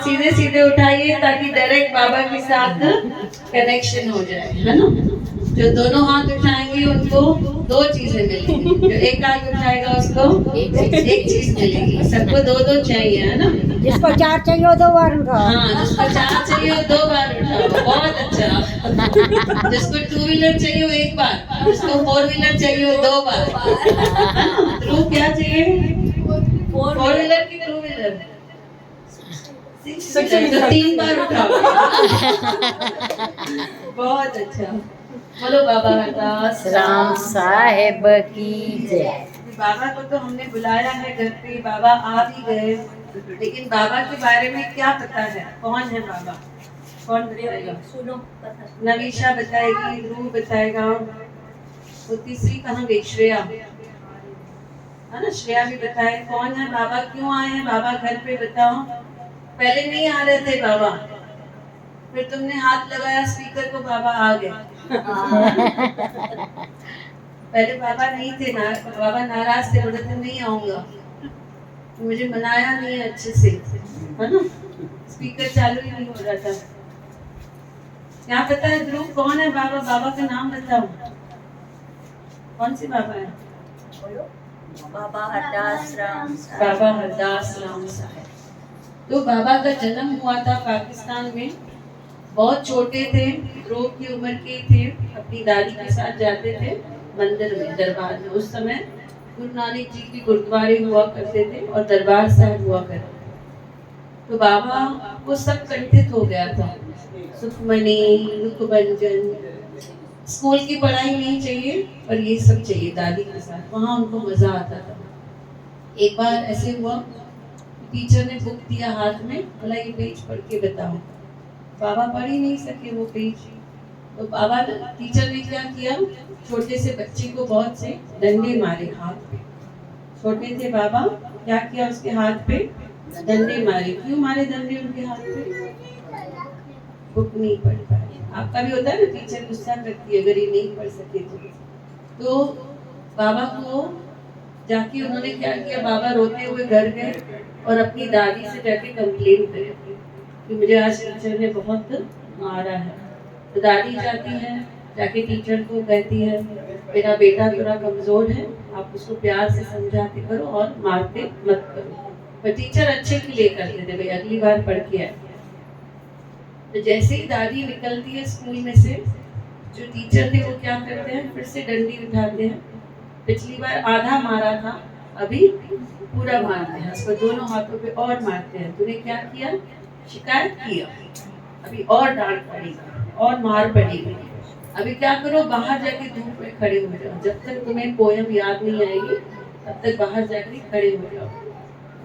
सीधे सीधे उठाइए ताकि डायरेक्ट बाबा के साथ कनेक्शन हो जाए, है ना। जो दोनों हाथ उठाएंगे उनको दो चीजें मिलेंगी, जो एक हाथ उठाएगा उसको एक चीज मिलेगी। सबको दो दो चाहिए, है ना। जिसको चार चाहिए दो बार उठाओ। हाँ, जिसको चार चाहिए दो बार उठाओ, बहुत अच्छा। जिसको टू व्हीलर चाहिए वो एक बार, जिसको फोर व्हीलर चाहिए वो दो बार। ध्रुव क्या चाहिए? फोर व्हीलर की टू व्हीलर तो 3 बार उठाओ। बहुत अच्छा। बोलो बाबा हरदास राम साहेब की जय। बाबा को तो हमने बुलाया है घर पे, बाबा आ भी गए, लेकिन बाबा के बारे में क्या पता है? कौन है बाबा? कौन बताएगा? सुनो, नवीशा बताएगी, ध्रुव बताएगा, वो तीसरी कहाँ गई? श्रेया, है ना। श्रेया भी बताए कौन है बाबा, क्यों आए हैं बाबा घर पे, बताओ। पहले नहीं आ रहे थे बाबा, फिर तुमने हाथ लगाया स्पीकर को, बाबा आ गए। पहले बाबा नहीं थे ना, बाबा नाराज थे, बोले थे नहीं आऊंगा, मुझे मनाया नहीं अच्छे से, है ना। स्पीकर चालू ही नहीं हो रहा था। क्या पता है ध्रुव कौन है बाबा? बाबा का नाम बताओ, कौन सी बाबा है? बाबा हरदास राम साहेब। बाबा हरदास राम साहेब। तो बाबा का जन्म हुआ था पाकिस्तान में, बहुत छोटे थे, ध्रुव की उम्र के थे, अपनी दादी के साथ जाते थे मंदिर में, दरबार में। उस समय गुरु नानक जी के गुरुद्वारे हुआ करते थे और दरबार साहब हुआ करते थे। तो बाबा को सब कंठित हो गया था, सुखमणि, लुकभंजन, स्कूल की पढ़ाई नहीं चाहिए पर ये सब चाहिए दादी के साथ, वहाँ उनको मजा आता था। एक बार ऐसे हुआ, टीचर ने बुक दिया हाथ में, बोला ये पेज पढ़ के बताओ। बाबा पढ़ ही नहीं सके वो पेज, तो बाबा टीचर ने क्या किया, छोटे से बच्चे को बहुत से डंडे मारे हाथ पे। छोटे थे बाबा, क्या किया, उसके हाथ पे डंडे मारे। क्यों मारे डंडे उनके हाथ पे? बुक नहीं पढ़ पाए। आपका भी होता है ना, टीचर गुस्सा करती है अगर ये नहीं पढ़ सके तो बाबा को जाके उन्होंने क्या किया, बाबा रोते हुए घर गए और अपनी दादी से जाके कंप्लेन करे कि मुझे आज टीचर ने बहुत मारा है। तो दादी जाती है, जाके टीचर को कहती है मेरा बेटा थोड़ा कमजोर है, आप उसको प्यार से समझाते करो और मारते मत करो। पर टीचर अच्छे के लिए करते थे, भाई अगली बार पढ़ के आए। तो जैसे ही दादी निकलती है स्कूल में से, जो टीचर थे वो क्या करते हैं, फिर से डंडी उठाते हैं। पिछली बार आधा मारा था, अभी पूरा मारते हैं, उसको दोनों हाथों पे और मारते हैं। तूने क्या किया, शिकायत किया, अभी और डांट पड़ेगी और मार पड़ेगी। अभी क्या करो, बाहर जाके धूप में खड़े हो जाओ, जब तक तुम्हें पोयम याद नहीं आएगी तब तक बाहर जाके खड़े हो जाओ।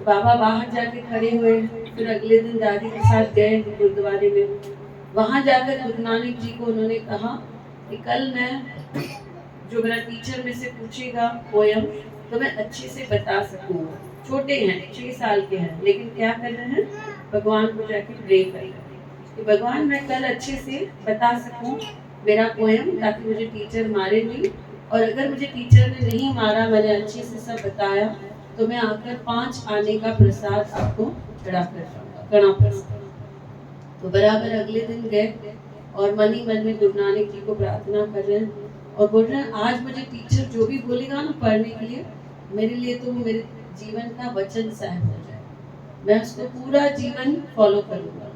बाबा बाहर जाके खड़े हुए। फिर अगले दिन दादी के साथ गए गुरुद्वारे में। वहां जाकर गुरु नानक जी को उन्होंने कहा कि कल मैं, जो मेरा टीचर में से पूछेगा पोयम, तो मैं अच्छे से बता सकूंगा। छोटे हैं, 6 साल के हैं, लेकिन क्या कर रहे हैं, भगवान को जाके प्रे कर रहे हैं कि भगवान मैं कल अच्छे से बता सकूं मेरा पोयम, ताकि मुझे टीचर मारे नहीं। और अगर मुझे टीचर ने नहीं मारा, मैंने अच्छे से सब बताया, तो मैं आकर 5 आने का प्रसाद आपको चढ़ा कर जाऊंगा, कड़ा प्रसाद। तो बराबर अगले दिन गए और मन ही मन में गुरु नानक जी को प्रार्थना कर रहे हैं और बोल रहे हैं, आज मुझे टीचर जो भी बोलेगा ना पढ़ने के लिए, मेरे लिए तो मेरे जीवन का वचन साहब हो जाए, मैं उसको पूरा जीवन फॉलो करूंगा।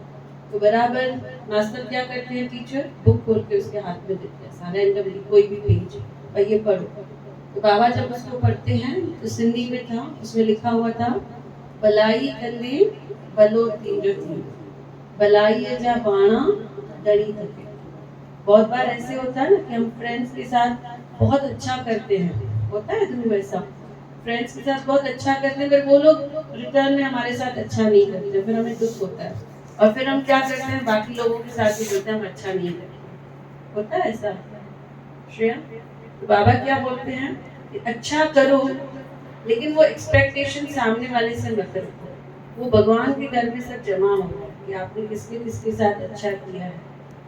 तो बराबर मास्टर क्या करते हैं, टीचर बुक खोल के उसके हाथ में देते हैं, सारा रैंडमली कोई भी पेज, और ये पढ़ो। तो बाबा जब उसको पढ़ते हैं तो सिंधी में था, उसमें लिखा हुआ था, भलाई कंदे भलो तीजो थी, भलाई जा बाणा डरी थके। बहुत बार ऐसे होता है ना कि हम फ्रेंड्स के साथ बहुत अच्छा करते हैं, होता है तुम्हें वैसा, फ्रेंड्स के साथ बहुत अच्छा करते हैं, फिर वो लोग रिटर्न में हमारे साथ अच्छा नहीं करते, फिर हमें दुख होता है। और फिर हम क्या करते हैं, बाकी लोगों के साथ भी करते हैं, हम अच्छा नहीं करते, होता है ऐसा श्रेया। तो बाबा क्या बोलते हैं कि अच्छा करो, लेकिन वो एक्सपेक्टेशन सामने वाले से मत रखो, वो भगवान के घर में सब जमा हो कि आपने किसके किसके साथ अच्छा किया है,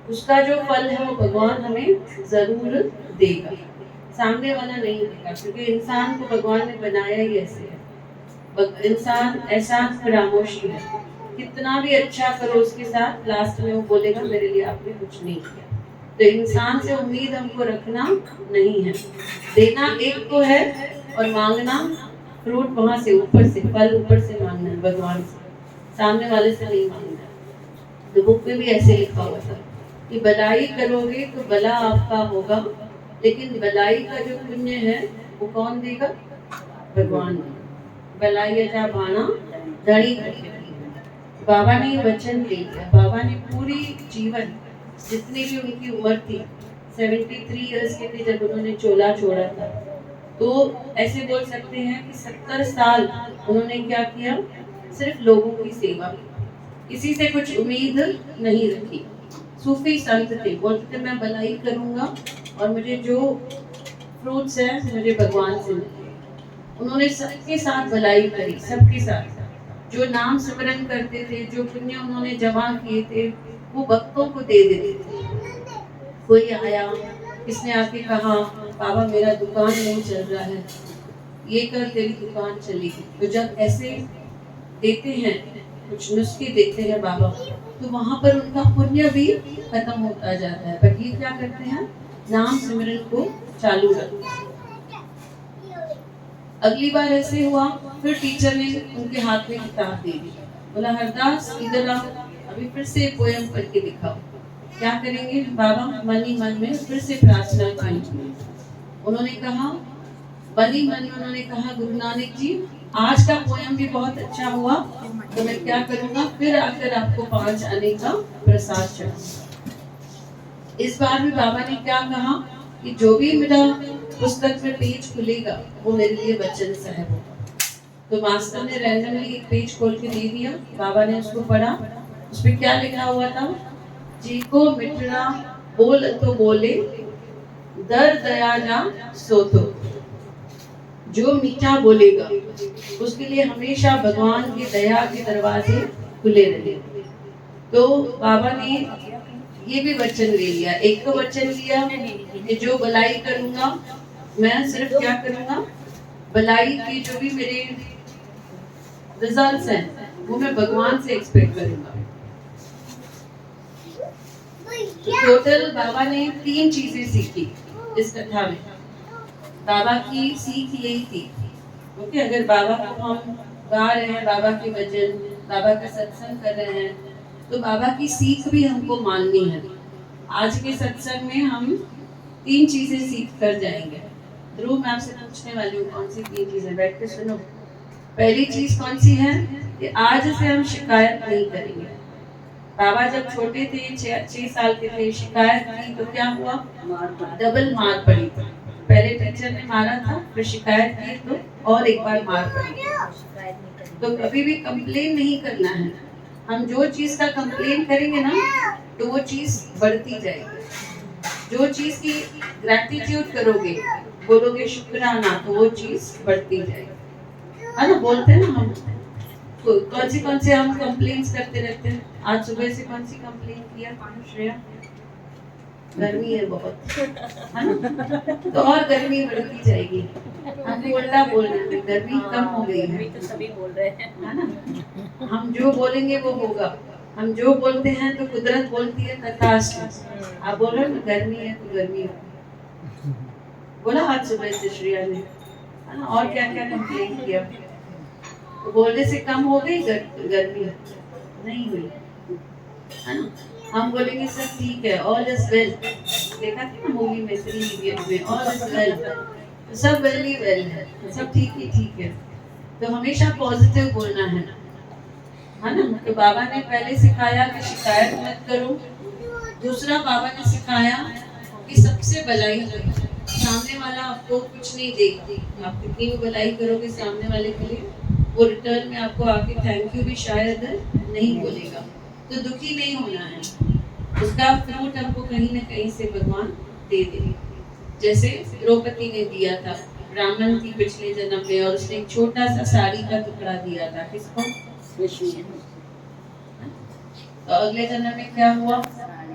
उसका जो फल है वो भगवान हमें जरूर देगा, सामने वाला नहीं देगा। क्योंकि इंसान को भगवान ने बनाया ही ऐसे है, इंसान ऐसा खामोशी है, कितना भी अच्छा करो उसके साथ, लास्ट में वो बोलेगा मेरे लिए आपने कुछ नहीं किया। तो इंसान से उम्मीद हमको रखना नहीं है, देना एक तो है और मांगना फ्रूट वहां से ऊपर से, फल ऊपर से मांगना है, भगवान से, सामने वाले से नहीं मांगना है। तो बुक में भी ऐसे लिखा हुआ था कि भलाई करोगे तो भला आपका होगा, लेकिन भलाई का जो पुण्य है वो कौन देगा, भगवान देगा। भलाई जा बाणा धड़ी करके। बाबा ने वचन ले लिया, बाबा ने पूरी जीवन, जितनी भी उनकी उम्र थी, 73 इयर्स के थे जब उन्होंने चोला छोड़ा था, तो ऐसे बोल सकते हैं कि 70 साल उन्होंने क्या किया, सिर्फ लोगों की सेवा, किसी से कुछ उम्मीद नहीं रखी। सूफी संत थे, बोलते थे मैं भलाई करूंगा और मुझे जो फ्रूट्स है मुझे भगवान से मिले। उन्होंने सबके साथ भलाई करी, सबके साथ, जो नाम सिमरन करते थे, जो पुण्य उन्होंने जमा किए थे, वो भक्तों को दे देते थे। कोई आया, किसने आके कहा बाबा मेरा दुकान नहीं चल रहा है, ये कर तेरी दुकान चलेगी। तो जब ऐसे देते हैं, कुछ नुस्खे देते हैं बाबा, तो वहां पर उनका पुण्य भी खत्म होता जाता है। पर ये क्या करते हैं, नाम सिमरन को चालू रखते हैं। अगली बार ऐसे हुआ, फिर टीचर ने उनके हाथ में किताब दे दी, बोला हरदास इधर आओ, अभी फिर से पोयम पढ़ के दिखाओ। क्या करेंगे बाबा, मन ही मन में फिर से प्रार्थना की। उन्होंने कहा, मन ही मन में उन्होंने कहा, गुरु नानक जी आज का पोयम भी बहुत अच्छा हुआ, तो मैं क्या करूंगा, फिर आकर आपको 5 आने का प्रसाद चढ़ाऊंगा। इस बार भी बाबा ने क्या कहा कि जो भी मेरा पुस्तक में पेज खुलेगा वो मेरे लिए वचन साहब होगा। तो मास्टर ने रैंडमली एक पेज खोल के दे दिया, बाबा ने उसको पढ़ा। उसमें क्या लिखा हुआ था, जी को मिठड़ा बोल तो बोले, दर दया जा सो तो। जो मीठा बोलेगा उसके लिए हमेशा भगवान की दया के दरवाजे खुले रहे। तो बाबा ने ये भी वचन ले लिया, एक तो वचन लिया कि जो भलाई करूंगा मैं सिर्फ क्या करूंगा, भलाई के जो भी मेरे रिजल्ट्स हैं वो मैं भगवान से एक्सपेक्ट करूंगा। तो टोटल बाबा ने 3 चीजें सीखी इस कथा में। बाबा की सीख यही थी, ओके, अगर बाबा को हम गा रहे हैं बाबा के भजन, बाबा का सत्संग कर रहे हैं, तो बाबा की सीख भी हमको माननी है। आज के सत्संग में हम 3 चीजें सीख कर जाएंगे। ध्रुव, मैं आपसे पूछने वाली हूँ कौन सी 3 चीजें, बैठ के सुनो। पहली चीज कौन सी है कि आज से हम शिकायत नहीं करेंगे। बाबा जब छोटे थे, 6 साल के थे, शिकायत की तो क्या हुआ? डबल मार पड़ी। पहले टीचर ने मारा था, फिर शिकायत की तो और एक बार मार पड़ी। तो कभी भी कंप्लेन नहीं करना है। हम जो चीज का कंप्लेन करेंगे ना, तो वो चीज बढ़ती जाएगी। जो चीज की ग्रैटिट्यूड करोगे, बोलोगे शुक्राना, तो वो चीज बढ़ती जाएगी। है ना, बोलते हैं ना हम। तो कौन से हम कंप्लेन्स करते रहते हैं। आज सुबह से कौन सी कंप्लेन किया श्रेया? गर्मी है बहुत, है ना? तो और गर्मी बढ़ती जाएगी। हम उल्टा बोल रहे हैं, गर्मी कम हो गई है, तो सभी बोल रहे हैं, है ना? हम जो बोलेंगे वो होगा। हम जो बोलते हैं तो कुदरत बोलती है तथास्तु। आप बोल रहे हो ना गर्मी है तो गर्मी है, बोला आज सुबह से श्रेया ने, है ना? और क्या क्या कंप्लेन किया? तो बोलने से कम हो गई गर्मी? नहीं हुई, है ना? हम बोलेंगे सब ठीक है, ऑल इज वेल। देखा था ना मूवी में, 3 इडियट्स में, ऑल इज वेल, तो सब वेल ही वेल है, सब ठीक ही ठीक है। तो हमेशा पॉजिटिव बोलना है ना? तो बाबा ने पहले सिखाया कि शिकायत मत करो। दूसरा बाबा ने सिखाया कि सबसे भलाई करो। सामने वाला आपको कुछ नहीं देगा, आप कितनी भी भलाई करोगे सामने वाले के लिए, वो रिटर्न में आपको आके थैंक यू भी शायद नहीं बोलेगा। तो दुखी नहीं होना है, उसका फ्रूट हमको कहीं ना कहीं से भगवान दे देंगे। जैसे द्रौपदी ने दिया था, ब्राह्मण थी पिछले जन्म में, और उसने एक छोटा सा साड़ी का टुकड़ा दिया था, किसको? तो अगले जन्म में क्या हुआ?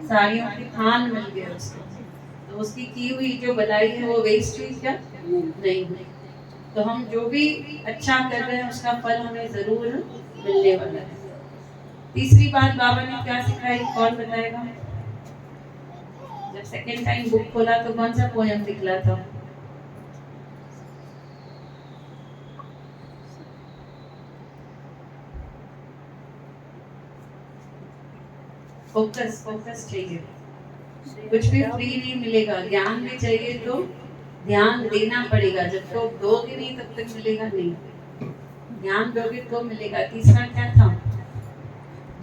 साड़ियों के थान मिल गए उसको। तो उसकी की हुई जो भलाई है वो वेस्ट हुई क्या? नहीं हुई। तो हम जो भी अच्छा कर रहे हैं उसका फल हमें जरूर मिलने वाला है। तीसरी बात बाबा ने क्या सिखाई, कौन बताएगा? जब सेकेंड टाइम बुक खोला तो कौन सा पोयम निकला था? फोकस चाहिए। कुछ भी फ्री नहीं मिलेगा। ज्ञान भी चाहिए तो ध्यान देना पड़ेगा। जब तक दोगे नहीं तब तक मिलेगा नहीं। ज्ञान दोगे तो मिलेगा। तीसरा क्या था?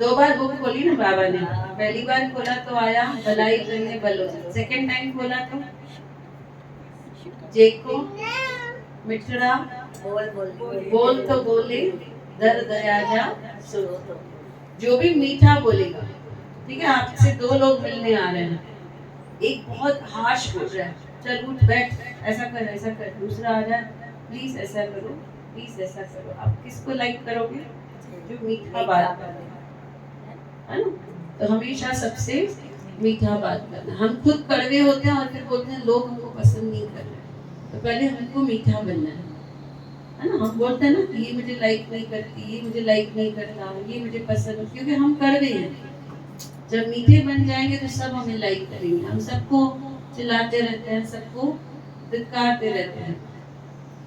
2 बार बुक खोली ना बाबा ने। पहली बार खोला तो आया भलाई करने बलो, सेकंड टाइम खोला तो जेको मिठड़ा बोल तो बोले दर दया जा सुनो। जो भी मीठा बोलेगा, ठीक है? आपसे 2 लोग मिलने आ रहे हैं, एक बहुत हार्श बोल रहा है, चल उठ बैठ, ऐसा कर। दूसरा आ रहा है, प्लीज ऐसा करो, प्लीज ऐसा करो। आप किसको लाइक करोगे? जो मीठा बात कर रहे है ना? तो हमेशा सबसे मीठा बात करना। हम खुद कड़वे होते हैं और फिर बोलते हैं लोग हमको पसंद नहीं कर रहे। तो पहले हमको मीठा बनना है ना? हम बोलते हैं ना कि ये मुझे लाइक नहीं करती, ये मुझे लाइक नहीं करता, ये मुझे पसंद, क्योंकि हम कड़वे हैं। जब मीठे बन जाएंगे तो सब हमें लाइक करेंगे। हम सबको चिल्लाते रहते हैं, सबको धिक्कारते रहते हैं,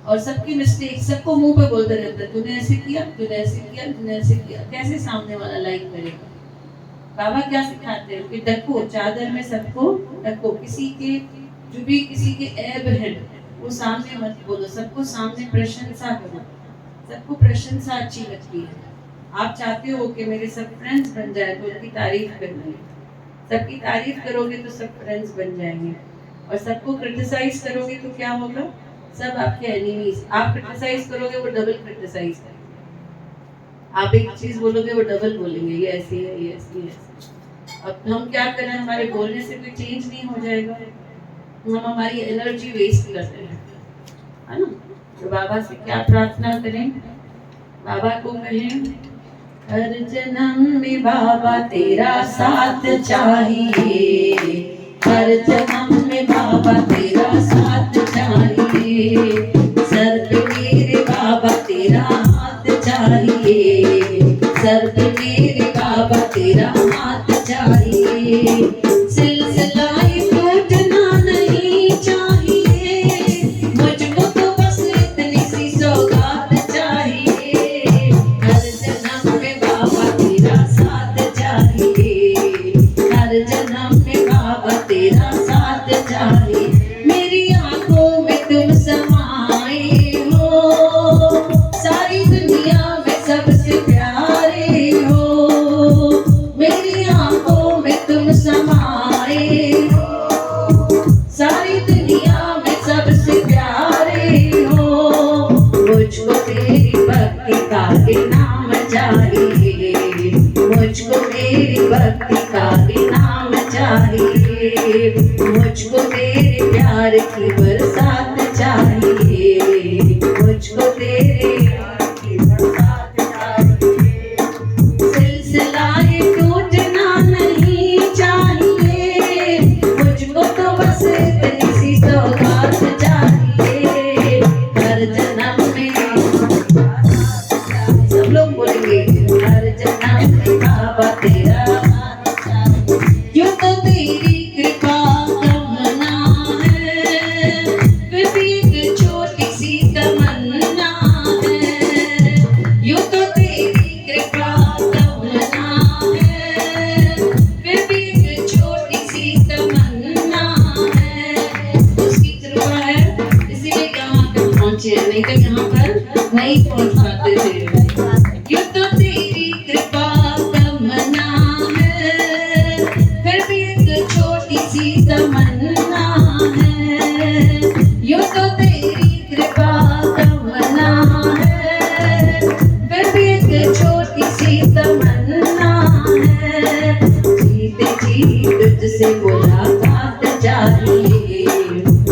और सबकी मिस्टेक सबको मुंह पे बोलते रहते हैं, तूने ऐसे किया, तूने ऐसे किया, तूने ऐसे किया। कैसे सामने वाला लाइक करेगा? बाबा क्या सिखाते हैं कि ढको, चादर में सबको ढको। किसी के ऐब हैं वो सामने मत बोलो, सबको सामने प्रशंसा करो। सबको प्रशंसा अच्छी लगती है। आप चाहते हो कि मेरे सब फ्रेंड्स बन जाए तो उनकी तारीफ करनी है। सबकी तारीफ करोगे तो सब फ्रेंड्स बन जाएंगे, और सबको क्रिटिसाइज करोगे तो क्या होगा? सब आपके एनिमीज। आप क्रिटिसाइज करोगे वो डबल क्रिटिसाइज करेंगे। आप एक चीज बोलोगे वो डबल बोलेंगे, ये ऐसी है, ये ऐसी है। अब हम क्या करें? हमारे बोलने से कोई चेंज नहीं हो जाएगा। हम हमारी एनर्जी वेस्ट कर रहे हैं, है ना? तो बाबा से क्या प्रार्थना करें? बाबा को कहें, हर जन्म में बाबा तेरा साथ चाहिए, हर जन्म में बाबा तेरा साथ चाहिए, सर पे मेरे बाबा तेरा हाथ चाहिए, सर पे मेरे बाबा तेरा हाथ चाहिए, सिलसिला टूटना नहीं चाहिए, मुझको तो बस इतनी सी सौगात चाहिए, मुझको मेरी भक्ति का इनाम चाहिए, मुझको तेरे प्यार की बरसात चाहिए, मुझको तेरे प्यार की बरसात चाहिए। सिलसिला ये टूटना नहीं चाहिए, मुझको तो बस इतनी सी सौगात चाहिए। हर जन्म में सब लोग बोलेंगे, हर जन्म में बाबा तेरा यूं तो तेरी कृपा तमन्ना है, फिर भी एक छोटी सी तमन्ना है। यूं तो तेरी कृपा तमन्ना है, फिर भी एक छोटी सी तमन्ना है। उसकी कृपा है इसीलिए यहाँ तक पहुँचे, नहीं तो यहाँ पर नहीं पहुँच पाते थे। यूं तो तेरी कृपा तमन्ना है, फिर भी एक छोटी सी तमन्ना है। यूं तो तेरी कृपा तमन्ना है, फिर भी एक छोटी सी तमन्ना है। जीते जी तुझसे मुलाकात चाहिए,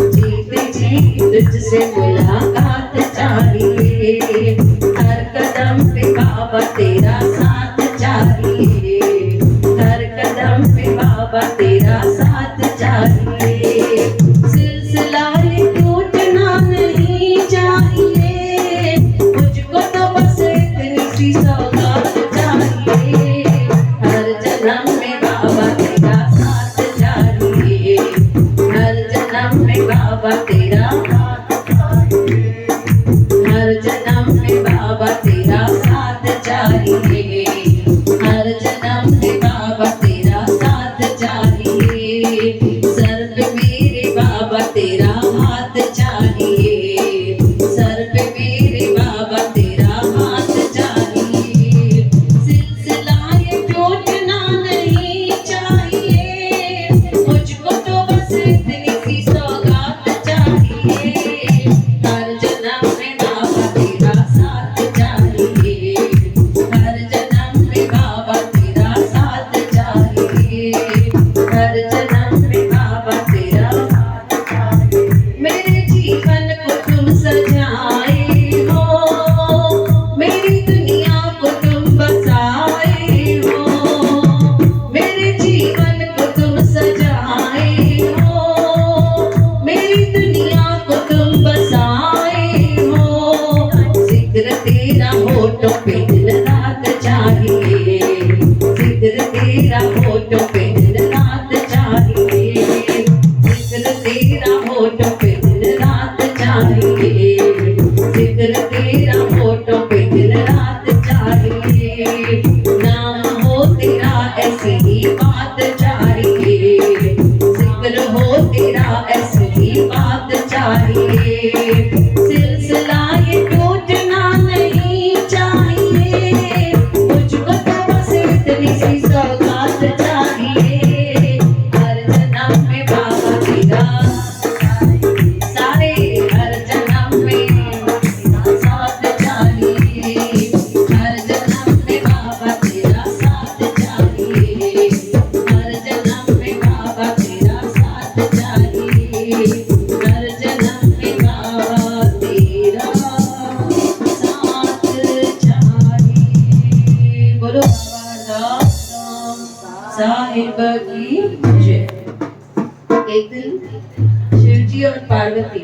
जीते जी तुझसे मुलाकात चाहिए। हर कदम पे बाबा तेरा साथ चाहिए, हर कदम पे बाबा तेरा साथ चाहिए। सिलसिला ये टूटना नहीं चाहिए, मुझको तो बस इतनी सी सौगात चाहिए। हर जन्म में बाबा तेरा साथ चाहिए, हर जन्म में बाबा तेरा साथ चाहिए, हर जन्म में बाबा तेरा साथ चाहिए, हर जन्म में बाबा तेरा साथ चाहिए। सर पे मेरे बाबा तेरा हाथ चाहिए, सर पे मेरे बाबा तेरा हाथ चाहिए। सिलसिला ये टूटना नहीं चाहिए, मुझको तो बस इतनी सी सौगात चाहिए। हर जन्म में बाबा तेरा साथ चाहिए, हर जन्म में बाबा तेरा साथ चाहिए, हर जन्म में बाबा तेरा साथ चाहिए। मेरे जीवन को तुम सजाए हो, मेरी दुनिया को तुम बसाए हो, मेरे जीवन को तुम सजाए हो, मेरी दुनिया को तुम बसाए हो। जिक्र तेरा होठों पे दिन रात चाहिए, जिक्र तेरा होठों पे दिन रात चाहिए, जिक्र तेरा होठों पे दिन रात चाहिए, जिक्र तेरा होठों पे दिन रात चाहिए। नाम हो तेरा ऐसी ही बात चाहिए, जिक्र हो तेरा ऐसी ही बात चाहिए। सिलसिला ये टूटना नहीं चाहिए, मुझको तो बस इतनी सी सौगात चाहिए। हर जन्म में बाबा तेरा सारे, हर जन्म में साथ चाहिए, हर जन्म में बाबा तेरा साथ चाहिए, हर जन्म में बाबा तेरा साथ चाहिए, हर जन्म में बाबा तेरा साथ चाहिए। बोलो बाबा साहिब की जय। एक दिन शिव जी और पार्वती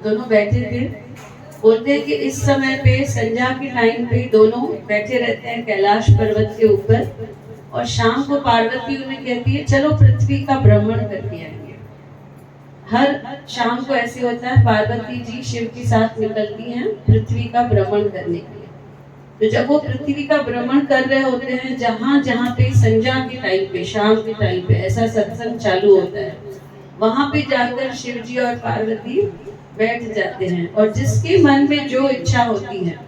दोनों बैठे थे। बोलते हैं कि इस समय पे संध्या के टाइम पे दोनों बैठे रहते हैं कैलाश पर्वत के ऊपर, और शाम को पार्वती उन्हें कहती है चलो पृथ्वी का भ्रमण करके आएंगे। हर शाम को ऐसे होता है, पार्वती जी शिव के साथ निकलती हैं पृथ्वी का भ्रमण करने के लिए। तो जब वो पृथ्वी का भ्रमण कर रहे होते हैं, जहाँ जहाँ पे संध्या के टाइम पे, शाम के टाइम पे ऐसा सत्संग चालू होता है, वहां पे जाकर शिव जी और पार्वती बैठ जाते हैं, और जिसके मन में जो इच्छा होती है,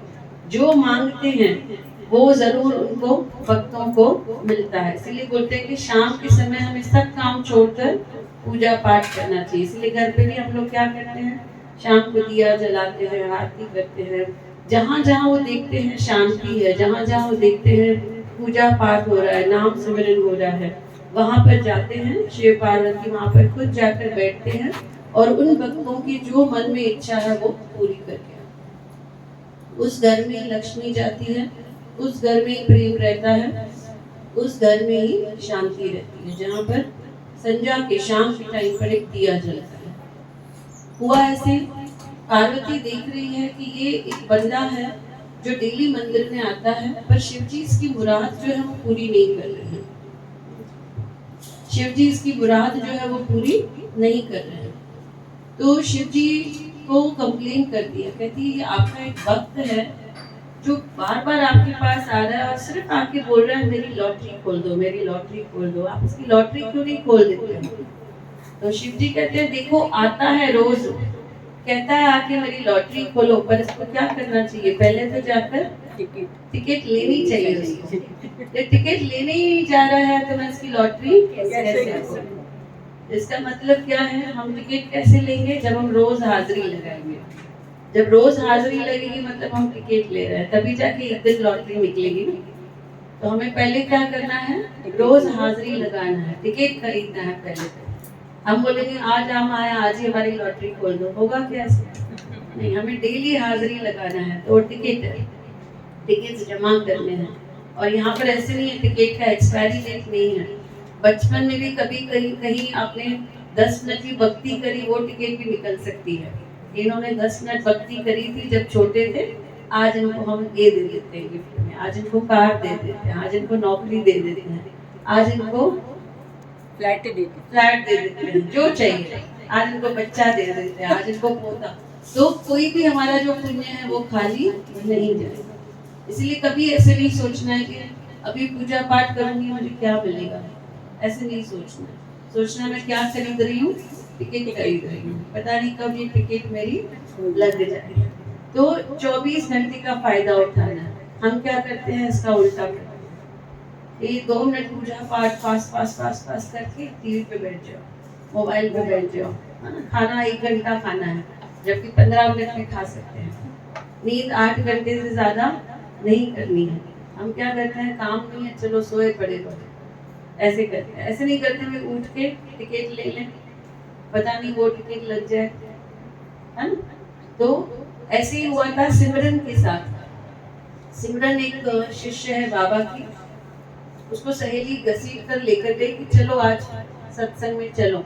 जो मांगते हैं, वो जरूर उनको भक्तों को मिलता है। इसलिए बोलते हैं कि शाम के समय हमें सब काम छोड़कर पूजा पाठ करना चाहिए। इसलिए घर पे भी हम लोग क्या करते हैं, शाम को दिया जलाते हैं, आरती करते हैं। जहाँ जहाँ वो देखते हैं शांति है, जहाँ जहाँ वो देखते हैं पूजा पाठ हो रहा है, नाम सिमरन हो रहा है, वहां पर जाते हैं शिव पार्वती वहां पर खुद जाकर बैठते हैं और उन भक्तों की जो मन में इच्छा है वो पूरी करके आते। उस घर में लक्ष्मी जाती है, उस घर में प्रेम रहता है, उस घर में ही शांति रहती है। जहाँ पर संध्या के शाम के टाइम पर एक दिया जलता है। हुआ ऐसे, पार्वती देख रही है कि ये एक बंदा है जो डेली मंदिर में आता है, पर शिव जी इसकी मुराद जो है वो पूरी नहीं कर रहे हैं। शिव जी इसकी मुराद जो है वो पूरी नहीं कर रहे हैं। तो शिव जी को कंप्लेन कर दिया, कहती है आपका एक भक्त है जो बार बार आपके पास आ रहा है और सिर्फ आके बोल रहा है मेरी लॉटरी खोल दो, मेरी लॉटरी खोल दो, आप इसकी लॉटरी क्यों नहीं खोल देते हैं? तो शिव जी कहते हैं देखो आता है रोज, कहता है आके मेरी लॉटरी खोलो, पर इसको क्या करना चाहिए, पहले तो जाकर टिकट लेनी चाहिए उसको। टिकट लेने ही नहीं जा रहा है तो मैं इसकी लॉटरी कैसे खोलूं? इसका मतलब क्या है, हम टिकट कैसे लेंगे जब हम रोज हाजिरी लगाएंगे। जब रोज हाजिरी लगेगी मतलब हम टिकट ले रहे हैं, तभी जाके एक दिन लॉटरी निकलेगी। तो हमें पहले क्या करना है, रोज हाजिरी लगाना है, टिकट खरीदना है। पहले तो हम बोलेंगे आज हम आए, आज ही हमारी लॉटरी खोल दो, होगा कैसे? नहीं, हमें डेली हाजिरी लगाना है। तो टिकट जमा करने हैं। और यहाँ पर ऐसे नहीं है, टिकट का एक्सपायरी डेट नहीं है। बचपन में भी कभी कहीं कहीं आपने 10 मिनट की भक्ति करी, वो टिकट भी निकल सकती है। इन्होंने 10 मिनट भक्ति करी थी जब छोटे थे, आज इनको हम ये दे देते हैं गिफ्ट में, आज इनको कार दे देते हैं, आज इनको नौकरी दे देते हैं, आज इनको फ्लैट दे देते हैं, जो चाहिए, आज इनको बच्चा दे देते हैं, आज इनको पोता। तो कोई भी हमारा जो पुण्य है वो खाली नहीं जाए। इसलिए कभी ऐसे नहीं सोचना है कि अभी पूजा पाठ करूंगी मुझे क्या मिलेगा, ऐसे नहीं सोचना। सोचना मैं क्या खरीद रही हूँ, टिकट खरीद रही हूँ, पता नहीं कब ये टिकट मेरी लग जाएगी। तो 24 घंटे का फायदा उठाना है। हम क्या करते हैं, इसका उल्टा करते हैं। ये 2 मिनट पूजा पाठ पास करके टीवी पे बैठ जाओ, मोबाइल पे बैठ जाओ, है ना। खाना 1 घंटा खाना है, जबकि 15 मिनट में खा सकते हैं। नींद 8 घंटे से ज्यादा नहीं करनी है। हम क्या करते हैं, काम नहीं है चलो सोए पड़े, ऐसे करते हैं। ऐसे नहीं करते मैं उठ के टिकट ले लें, पता नहीं वो टिकट लग जाए, है ना। तो ऐसे ही हुआ था सिमरन के साथ। सिमरन एक शिष्य है बाबा की, उसको सहेली घसीट कर लेकर गई कि चलो आज सत्संग में चलो।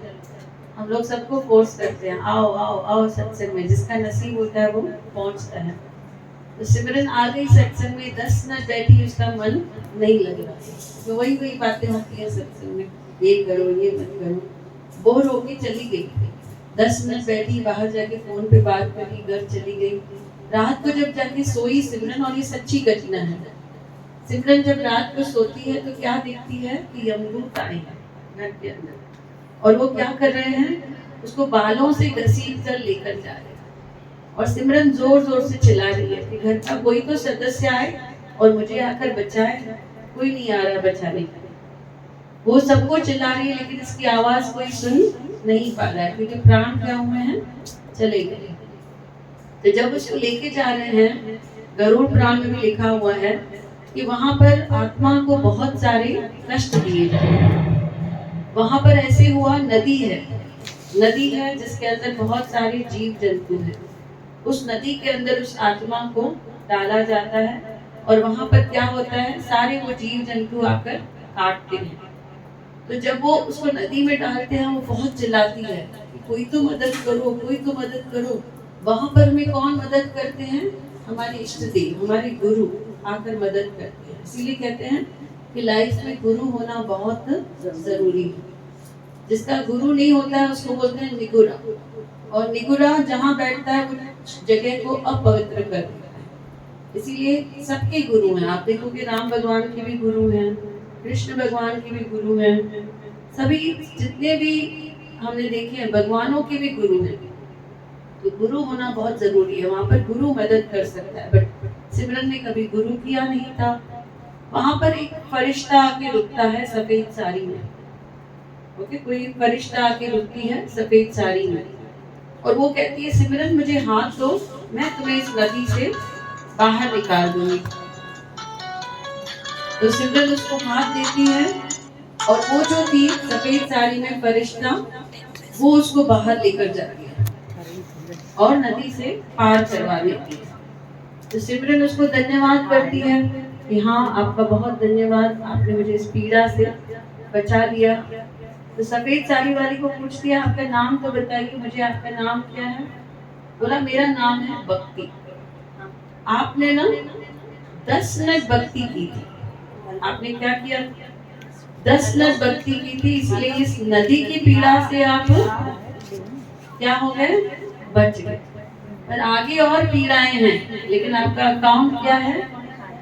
हम लोग सबको फोर्स करते हैं, आओ आओ आओ सत्संग में, जिसका नसीब होता है वो पहुंचता है। तो सिमरन आ गई सत्संग में, 10 मिनट बैठी, उसका मन नहीं लग रहा। तो वही बातें होती है सत्संग में, ये करो ये मत करो, बोर होके चली गई। 10 मिनट बैठी, बाहर जाके फोन पे बात करी, घर चली गई। रात को जब जाके सोई सिमरन, और ये सच्ची घटना है, सिमरन जब रात को सोती है तो क्या देखती है कि यमदूत आए हैं घर के अंदर, और वो क्या कर रहे हैं, उसको बालों से घसीट कर लेकर जा रहे हैं। और सिमरन जोर जोर से चिल्ला रही है कि घर का कोई तो सदस्य आए और मुझे आकर बचाए, कोई नहीं आ रहा बचाने के लिए। वो सबको चिल्ला रही है लेकिन इसकी आवाज कोई सुन नहीं पा रहा है, क्योंकि प्राण क्या हुए हैं, चले गए। तो जब उसको लेके जा रहे हैं, गरुड़ पुराण में भी लिखा हुआ है कि वहां पर आत्मा को बहुत सारे कष्ट दिए जाते। वहां पर ऐसे हुआ, नदी है जिसके अंदर बहुत सारे जीव जंतु हैं। उस नदी के अंदर उस आत्मा को डाला जाता है, और वहां पर क्या होता है, सारे वो जीव जंतु आकर काटते हैं। तो जब वो उसको नदी में डालते हैं, वो बहुत चिल्लाती है कि कोई तो मदद करो, कोई तो मदद करो। वहां पर हमें कौन मदद करते हैं, हमारे इष्ट देव, हमारे गुरु आकर मदद करते हैं। इसीलिए कहते हैं कि लाइफ में गुरु होना बहुत जरूरी है। जिसका गुरु नहीं होता है उसको बोलते हैं निगुरा, और निगुरा जहाँ बैठता है वो जगह को अपवित्र कर देता है। इसीलिए सबके गुरु हैं। आप देखोगे राम भगवान के भी गुरु हैं, कृष्ण भगवान के भी गुरु हैं, सभी जितने भी हमने देखे हैं भगवानों के भी गुरु हैं। तो गुरु होना बहुत जरूरी है। वहां पर गुरु मदद कर सकता है, बट सिमरन ने कभी गुरु किया नहीं था। वहां पर एक फरिश्ता आके रुकता है सफेद साड़ी में, ओके, कोई फरिश्ता आके रुकती है सफेद साड़ी में, और वो कहती है सिमरन मुझे हाथ दो, मैं तुम्हें इस नदी से बाहर निकाल दूंगी। तो सिमरन उसको हाथ देती है और वो जो थी सफेद साड़ी में फरिश्ता वो उसको बाहर लेकर जाती है और नदी से पार करवा देती है। तो सिमरन उसको धन्यवाद करती है कि हाँ आपका बहुत धन्यवाद, आपने मुझे इस पीड़ा से बचा लिया। तो सफेद साड़ी वाली को पूछती है आपका नाम तो बताइए मुझे, आपका नाम क्या है? बोला मेरा नाम है भक्ति। आपने ना 10 मिनट भक्ति की थी। आपने क्या किया? 10 मिनट भक्ति की थी, इसलिए इस नदी की पीड़ा से आप क्या हो गए? बच गए। पर आगे और पीड़ाएं हैं, लेकिन आपका अकाउंट क्या है?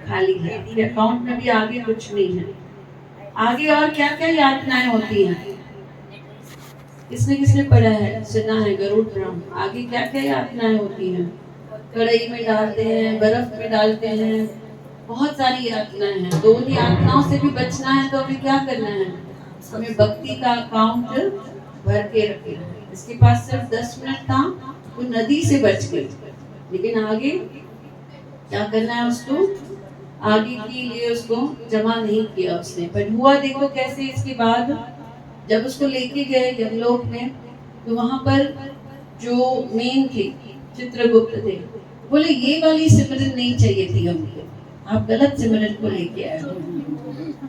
खाली है। अकाउंट में भी आगे कुछ नहीं है। आगे और क्या क्या यातनाएं होती हैं? किसने पढ़ा है, सुना है? गरुड़ पुराण। आगे क्या क्या यातनाएं होती हैं? कढ़ाई में डालते हैं, बर्फ में डालते हैं, बहुत सारी यातनाएं हैं। तो उन यातनाओं से भी बचना है तो हमें क्या करना है? हमें भक्ति का अकाउंट भर के रखना है। इसके पास सिर्फ 10 मिनट था, वो नदी से बच गई, लेकिन आगे क्या करना है उसको? आगे के लिए उसको जमा नहीं किया उसने। पर हुआ देखो कैसे, इसके बाद जब उसको लेके गए यमलोक में, तो वहां पर जो मेन थे चित्रगुप्त थे, बोले ये वाली सिमरन नहीं चाहिए थी हमको, आप गलत सिमरन को लेके आए हो।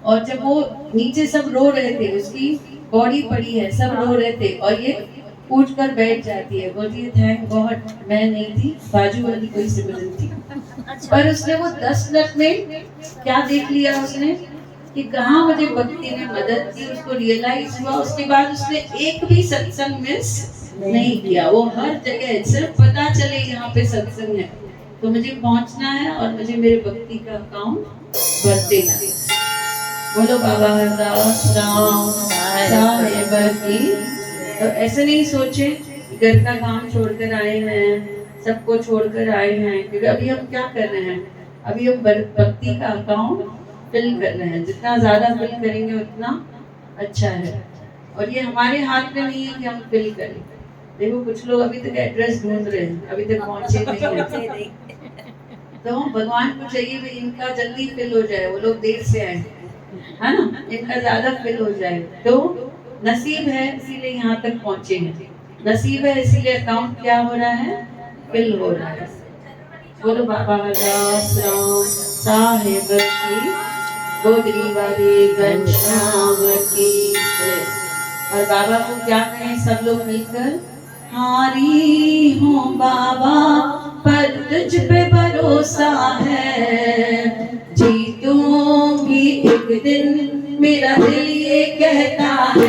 और जब वो नीचे सब रो रहे थे, उसकी बॉडी पड़ी है, सब रो रहे थे, और ये उठ कर बैठ जाती है, बोलती है थैंक गॉड मैं नहीं थी, बाजू वाली कोई सिमरन थी। पर उसने वो 10 मिनट में क्या देख लिया उसने कि कहाँ मुझे भक्ति ने मदद की, उसको रियलाइज हुआ। उसके बाद उसने एक भी सत्संग मिस नहीं किया। वो हर जगह सिर्फ पता चले यहाँ पे सत्संग है तो मुझे पहुंचना है और मुझे मेरे भक्ति का अकाउंट बढ़ते जाए। बोलो बाबा हरदास राम साहेब की। तो ऐसे नहीं सोचे घर का काम छोड़कर आए हैं, सबको छोड़कर आए हैं, क्योंकि अभी हम क्या कर रहे हैं? अभी हम भक्ति का अकाउंट फिल कर रहे हैं। जितना ज्यादा फिल करेंगे उतना अच्छा है, और ये हमारे हाथ में नहीं है कि हम फिल करें। देखो कुछ लोग अभी तक एड्रेस ढूंढ रहे हैं, अभी तक पहुंचे नहीं है। तो भगवान को चाहिए भाई इनका जल्दी फिल हो जाए, वो लोग देर से आए है ना, इनका ज्यादा फिल हो जाए। तो नसीब है इसीलिए यहाँ तक पहुंचे हैं, नसीब है इसीलिए अकाउंट क्या हो रहा है? फिल हो रहा है। बोलो बाबा हरदास राम साहेब की, गोदरी वाले घनश्याम की। और बाबा को क्या कहें सब लोग मिलकर? हारी हूँ बाबा पर तुझ पे भरोसा है, जीतूंगी एक दिन मेरा दिल ये कहता है।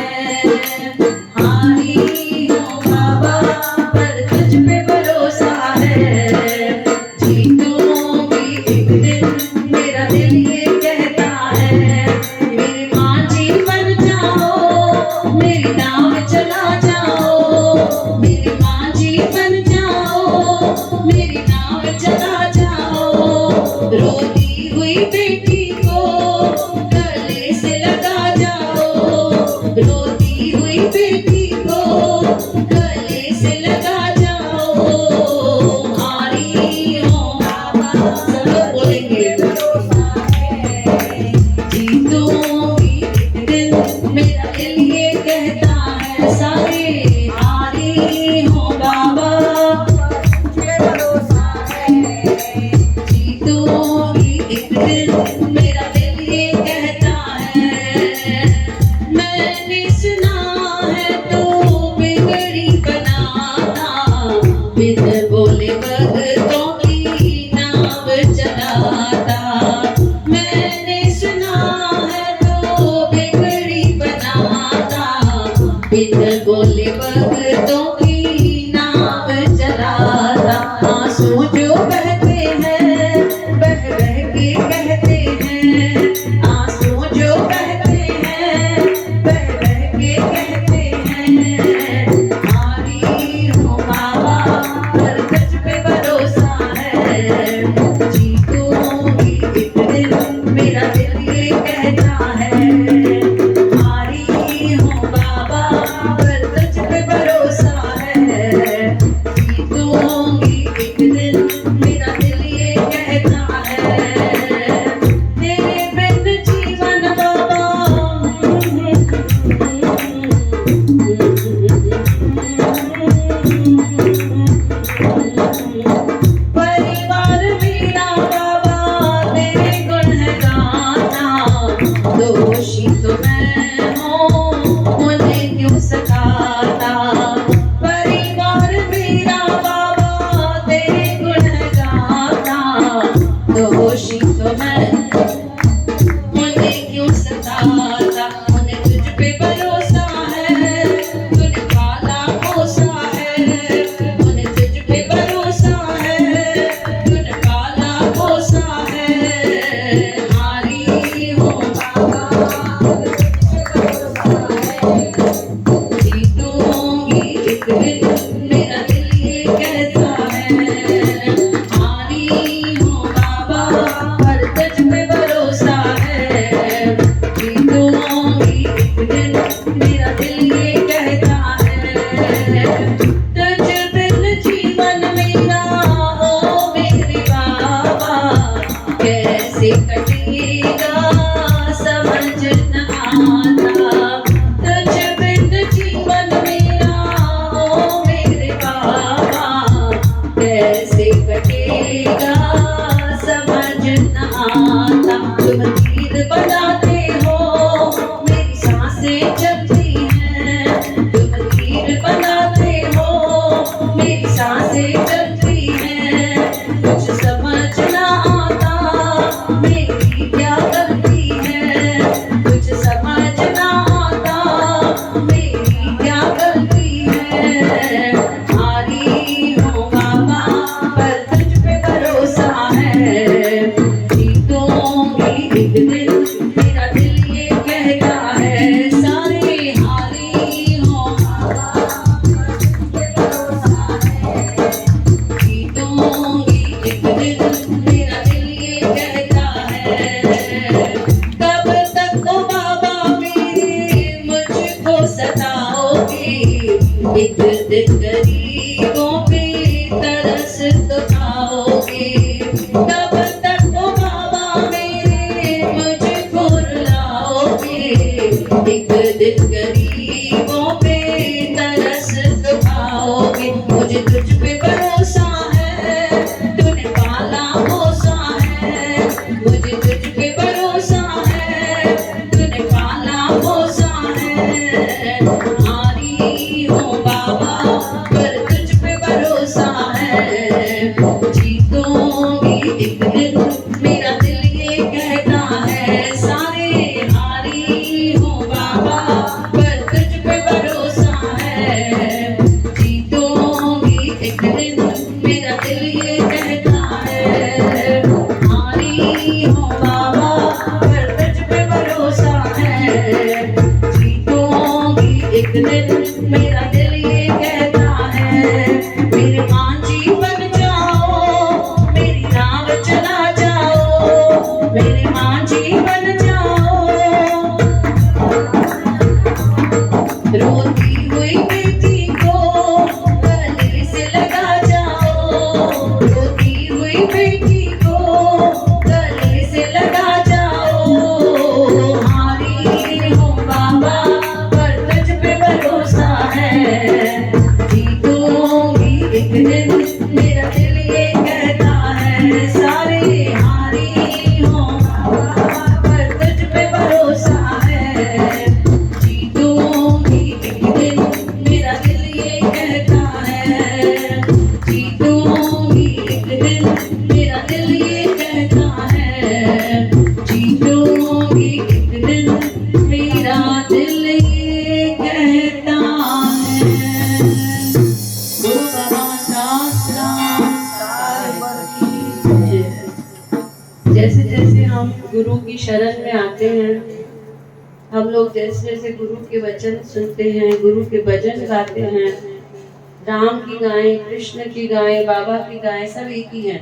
हारी हूँ बाबा पर तुझ पे भरोसा है, जीतूंगी एक दिन मेरा दिल ये कहता है। मेरे मांझी बन जाओ, मेरी नाव चला जाओ, मेरे मांझी बन जाओ, मेरी नाव चला जाओ। रोती हुई बेटी को गले से लगा जाओ, रोती हुई बेटी को गले से लगा जाओ। हारी हो बाबा, सब लोग बोलेंगे जीतूंगी एक दिन मेरा दिल ये कहता है। सारे हारी हो बाबा जीतूंगी एक दिन मेरा दिल ये कहता है। मैंने सुना है तो बिगड़ी बनाता, बिन बोले भगतों की नाव चलाता। मैंने सुना है तो बिगड़ी बनाता, बिन बोले भगतों की नाव चलाता। आंसू जो बहते हैं बह बह के कहते हैं, आंसू जो बहते हैं बह बह के कहते हैं। हारी हूँ बाबा पर तुझ पे भरोसा है, जीतूंगी एक दिन मेरा दिल ये कहता है। हारी हूँ बाबा पर आता, उन्हें तुझ पे भरोसा है, तूने पाला पोसा है, उन्हें तुझ पे भरोसा है, तूने पाला पोसा है, हारी हो बाबा जीतूंगी एक दिन, मेरा दिल ये कहता है, हारी हो बाबा पर तुझ पे भरोसा है, जीतूंगी एक दिन, मेरा दिल ये कहता है, तुझ बिन जीवन मेरा ओ मेरे बाबा कैसे कटेगा समझ न आता, तुझ बिन जीवन मेरा ओ मेरे बाबा कैसे कटेगा समझ न आता, तुम तीर बनाते हो मेरी सांसें चलती हैं, तुम तीर बनाते हो मेरी सांसें चलती हैं, कुछ समझ ना आता मेरी क्या गलती है, कुछ समझ ना आता मेरी क्या गलती है, हारी हो बाबा पर तुझ पे भरोसा है, जीतूंगी एक दिन, मेरा दिल ये कहता है, सारे हारी हो बाबा पर तुझ पे भरोसा है, जीतूंगी एक दिन, मेरा दिल ये कहता है, कब तक ओ बाबा मेरे मुझको सताओगे, एक दिन गरीबों पे तरस तो खाओगे, कब तक ओ बाबा मेरे मुझको रुलाओगे, एक दिन गरीबों पे तरस तो खाओगे, मुझे तुझ पे भरोसा है, तूने पाला पोसा है, मुझे तुझ पे भरोसा है, तूने पाला पोसा है, हारी हो बाबा पर तुझ पे भरोसा है, जीतूंगी एक दिन, मेरा दिल ये कहता है, सारे हारी हो बाबा पर तुझ पे भरोसा है, जीतूंगी एक दिन, मेरा दिल ये कहता है, हारी हो बाबा पर तुझ पे भरोसा है, जीतूंगी एक दिन, मेरा दिल ये कहता है, मेरे मांझी बन जाओ, मेरी नाव चला जाओ, मेरे मांझी बन जाओ, रोती हुई बेटी को गले से लगा जाओ, रोती हुई बेटी को गले से लगा जाओ, हारी हो बाबा पर तुझ पे भरोसा है, जीतूंगी एक दिन, मेरा दिल ये कहता है, सारे हारी हो बाबा पर तुझ पे भरोसा है, जीतूंगी एक दिन, मेरा दिल ये कहता है, जीतूंगी एक दिन, मेरा दिल ये कहता है, जीतूंगी एक दिन, मेरा दिल ये कहता है, गुरु बाबा शास्त्राम जैसे जैसे हम गुरु की शरण में आते हैं, हम लोग जैसे जैसे गुरु के वचन सुनते हैं, गुरु के भजन गाते हैं, राम की गाय, कृष्ण की गाय, बाबा की गाय, सब एक ही है,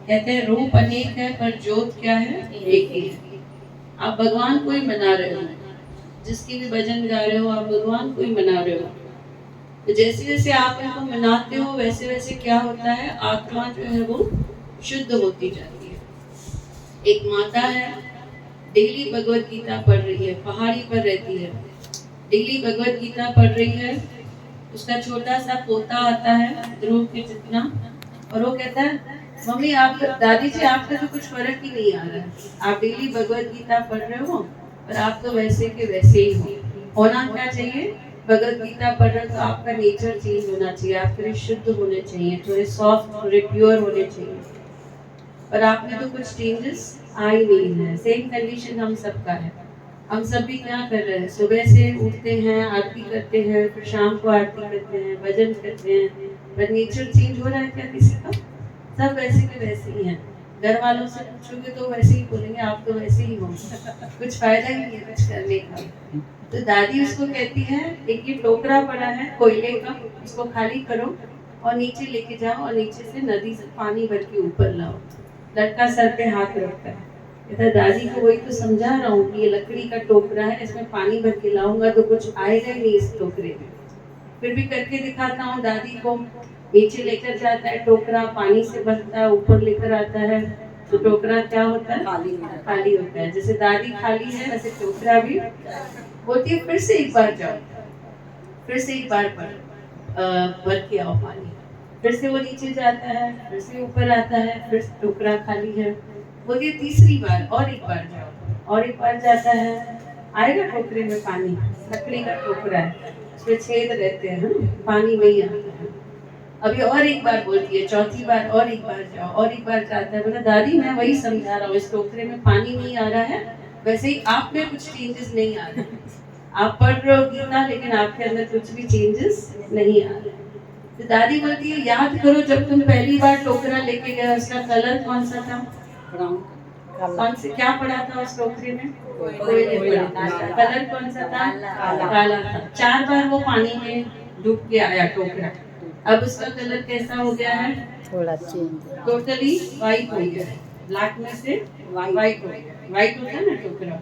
कहते हैं रूप अनेक है पर ज्योत क्या है, एक ही है। आप भगवान को ही मना रहे हो, जिसकी भी भजन गा रहे हो आप भगवान को ही मना रहे हो, तो जैसे जैसे आप इनको मनाते हो वैसे वैसे क्या होता है, आत्मा जो है वो शुद्ध होती जाती है। एक माता है, डेली भगवत गीता पढ़ रही है, पहाड़ी पर रहती है, डेली भगवत गीता पढ़ रही है, उसका छोटा सा पोता आता है ध्रुव के जितना, और वो कहता है मम्मी आप, दादी जी आपका तो कुछ फर्क ही नहीं आ रहा है, आप डेली भगवत गीता पढ़ रहे हो पर आप तो वैसे के वैसे ही हो। होना क्या चाहिए, भगवत गीता पढ़ रहे हो तो आपका नेचर चेंज होना चाहिए, आप थोड़े शुद्ध होने चाहिए, थोड़े सॉफ्ट, थोड़े प्योर होने चाहिए, पर आप में तो कुछ चेंजेस आ ही नहीं है, सेम कंडीशन हम सबका है। हम सब भी क्या कर रहे हैं, सुबह से उठते हैं, आरती करते हैं, फिर शाम को आरती करते हैं, भजन करते हैं, पर नेचर चेंज हो रहा है क्या किसी का? सब वैसे के वैसे ही हैं। घर वालों से पूछोगे तो वैसे ही बोलेंगे, आप तो वैसे ही हो। कुछ फायदा ही नहीं है कुछ करने का। तो दादी उसको कहती है, एक ये टोकरा पड़ा है कोयले का, इसको खाली करो और नीचे लेके जाओ और नीचे से नदी से पानी भर के ऊपर लाओ। लड़का सर पे हाथ रखता है, कहता दादी को वही तो समझा रहा हूँ कि ये लकड़ी का टोकरा है, इसमें पानी भर के लाऊंगा तो कुछ आएगा ही नहीं इस टोकरे में। फिर भी करके दिखाता हूँ दादी को। नीचे लेकर जाता है टोकरा, पानी से भरता है, ऊपर लेकर आता है तो टोकरा क्या होता है? खाली होता है। जैसे दादी खाली है वैसे टोकरा भी बोलती है फिर से एक बार जाओ, फिर से एक बार भर के आओ पानी। फिर से वो नीचे जाता है, फिर से ऊपर आता है, फिर टोकरा खाली है। बोलिए तीसरी बार और एक बार जाओ, और एक बार जाता है, आएगा टोकरे में पानी। लकड़ी का टोकरा है, उसमें छेद रहते हैं, पानी नहीं आता है। अभी और एक बार बोलती है, चौथी बार और एक बार जाओ, और एक बार जाता है। बोला दादी मैं वही समझा रहा हूँ, इस टोकरे में पानी नहीं आ रहा है, वैसे ही आप में कुछ चेंजेस नहीं आ रहे। आप पढ़ रहे हो गीता लेकिन आपके अंदर कुछ भी चेंजेस नहीं आ रहे। तो दादी बोलती है याद करो जब तुम पहली बार टोकरा लेके गए उसका कलर कौन सा था? कौन से क्या पड़ा था उस टोकरे में? कोयले पड़ा था। कलर कौन सा था? काला था। 4 बार वो पानी में डूब के आया टोकरा, अब उसका कलर कैसा हो गया है? थोड़ा चेंज, टोटली वाइट हो गया है, ब्लैक में से वाइट हो गया। वाइट होता है ना टोकरा।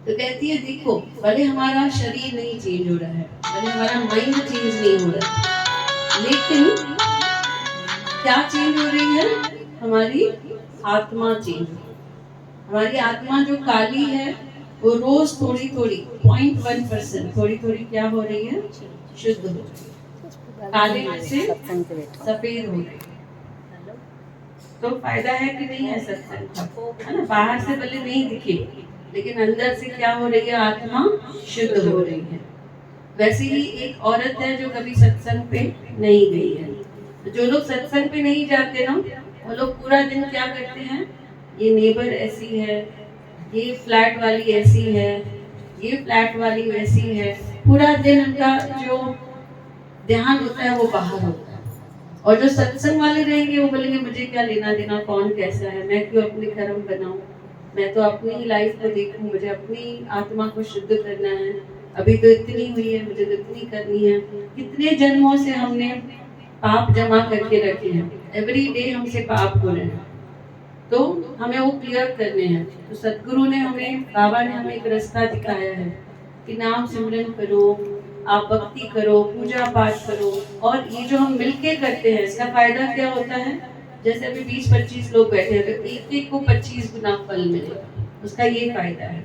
तो कहती है देखो भले हमारा शरीर नहीं चेंज हो रहा है, भले हमारा माइंड चेंज नहीं हो रहा है, लेकिन क्या चेंज हो रही है? हमारी आत्मा चेंज हो रही है। हमारी आत्मा जो काली है वो रोज थोड़ी थोड़ी 0.1% थोड़ी थोड़ी क्या हो रही है? शुद्ध हो रही है, काले में से सफेद हो रही है। तो फायदा है कि नहीं है सत्संग का? है ना, बाहर से भले नहीं दिखे लेकिन अंदर से क्या हो रही है? आत्मा शुद्ध हो रही है। वैसे ही एक औरत है जो कभी सत्संग पे नहीं गई है। तो जो लोग सत्संग पे नहीं जाते ना, वो लोग पूरा दिन क्या करते हैं? ये नेबर ऐसी है, ये फ्लैट वाली ऐसी है, ये फ्लैट वाली वैसी है। पूरा दिन उनका जो ध्यान होता है वो बाहर होता है। और जो सत्संग वाले रहेंगे वो बोलेंगे मुझे क्या लेना देना, कौन कैसा है, मैं क्यों अपने कर्म बनाऊं, मैं तो अपनी ही लाइफ को देखूं, मुझे अपनी आत्मा को शुद्ध करना है। अभी तो इतनी हुई है, मुझे तो इतनी करनी है। कितने जन्मों से हमने पाप जमा करके रखे हैं, एवरी डे हमसे पाप हो रहे हैं, तो हमें वो क्लियर करने हैं। तो सतगुरु ने हमें, बाबा ने हमें एक रास्ता दिखाया है कि नाम सिमरन करो, आप भक्ति करो, पूजा पाठ करो। और ये जो हम मिलके करते हैं इसका फायदा क्या होता है? जैसे अभी 20-25 लोग बैठे हैं तो एक एक को 25 गुना फल मिलेगा, उसका ये फायदा है।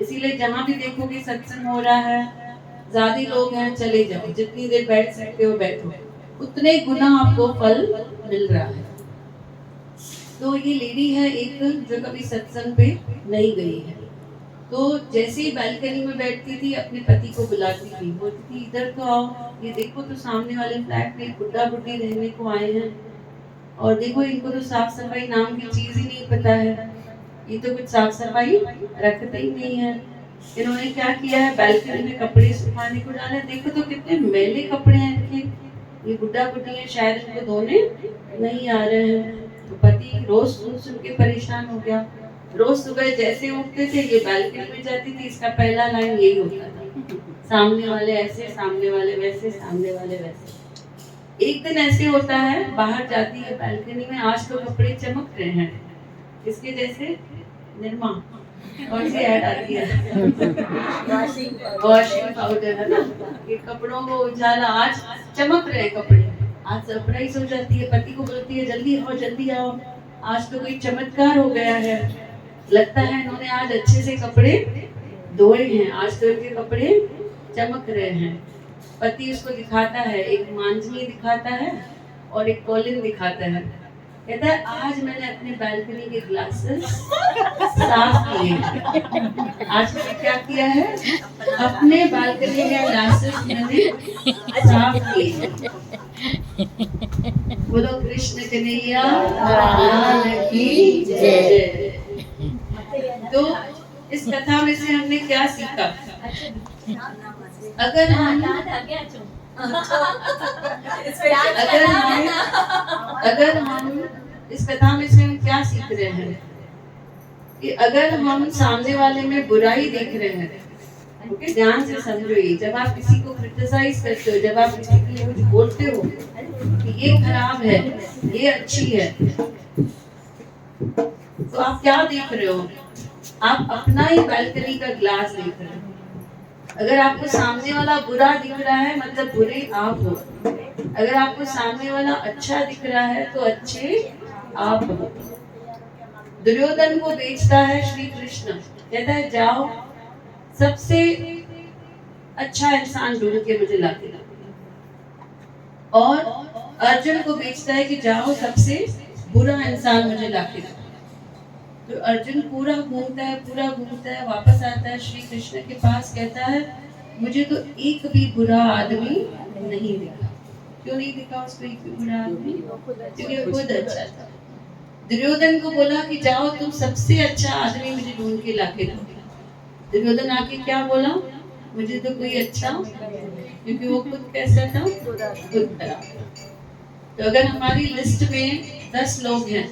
इसीलिए जहाँ भी देखोगे सत्संग हो रहा है, ज्यादा लोग हैं, चले जाओ, जितनी देर बैठ सकते हो बैठो, उतने गुना आपको फल मिल रहा है। तो ये लेडी है एक जो कभी सत्संग पे नहीं गई है, तो जैसे ही बालकनी में बैठती थी अपने पति को बुलाती थी, बोलती थी इधर तो आओ, ये देखो तो सामने वाले फ्लैट में बुढ़ा बुढ़ी रहने को आए हैं, और देखो इनको तो साफ सफाई नाम की चीज ही नहीं पता है, ये तो कुछ साफ सफाई रखते ही नहीं है। इन्होंने क्या किया है, बालकनी में कपड़े सुखाने को डाले, देखो तो कितने मैले कपड़े हैं इनके, ये बुढ़ा बुढ़ी है, शायद इनको धोने नहीं आ रहे हैं। तो पति रोज सुन सुन के परेशान हो गया। रोज सुबह जैसे उठते थे ये बालकनी में जाती थी, इसका पहला लाइन यही होता था, सामने वाले ऐसे, सामने वाले वैसे, सामने वाले वैसे। एक दिन ऐसे होता है, बाहर जाती है बालकनी में, आज तो कपड़े चमक रहे हैं, इसके जैसे निरमा कौन सी ऐड आती है, वॉशिंग पाउडर है ना, ये कपड़ों को उजाला, आज चमक रहे कपड़े, आज सरप्राइज हो जाती है, पति को बोलती है जल्दी आओ, आज तो कोई चमत्कार हो गया है, लगता है इन्होंने आज अच्छे से कपड़े धोए हैं, आज तो इनके कपड़े चमक रहे हैं। पति उसको दिखाता है, एक मांझनी दिखाता है और एक कॉलिन दिखाता है, कहता है आज मैंने अपनी बालकनी के ग्लासेस साफ किए। आज मैंने क्या किया है, अपने बालकनी के ग्लासेस मैंने साफ किए। बोलो कृष्ण कन्हैया लाल की जय। तो इस कथा में से हमने क्या सीखा? अगर हम अगर हम इस कथा में से हम क्या सीख रहे हैं कि अगर हम सामने वाले में बुराई देख रहे हैं, ओके, ध्यान से समझो। ये जब आप किसी को क्रिटिसाइज करते हो, जब आप किसी के लिए कुछ बोलते हो कि ये खराब है, ये अच्छी है, तो आप क्या देख रहे हो? आप अपना ही बालकनी का ग्लास देख रहे हो। अगर आपको सामने वाला बुरा दिख रहा है मतलब बुरे आप हो, अगर आपको सामने वाला अच्छा दिख रहा है तो अच्छे आप हो। दुर्योधन को बेचता है श्री कृष्ण, कहता है जाओ सबसे अच्छा इंसान ढूंढ के मुझे ला के दो। और अर्जुन को बेचता है कि जाओ सबसे बुरा इंसान मुझे ला के दो। तो अर्जुन पूरा घूमता है, वापस आता है श्री कृष्ण के पास, कहता है मुझे तो एक भी बुरा आदमी नहीं दिखा। क्यों नहीं दिखा उसको एक भी बुरा आदमी? क्योंकि वो खुद अच्छा था। दुर्योधन को बोला कि जाओ तुम सबसे अच्छा आदमी मुझे ढूंढ के लाके दो। दुर्योधन आके क्या बोला? मुझे तो कोई अच्छा, क्योंकि वो खुद कैसा था? खुद खराब। तो अगर हमारी लिस्ट में 10 लोग हैं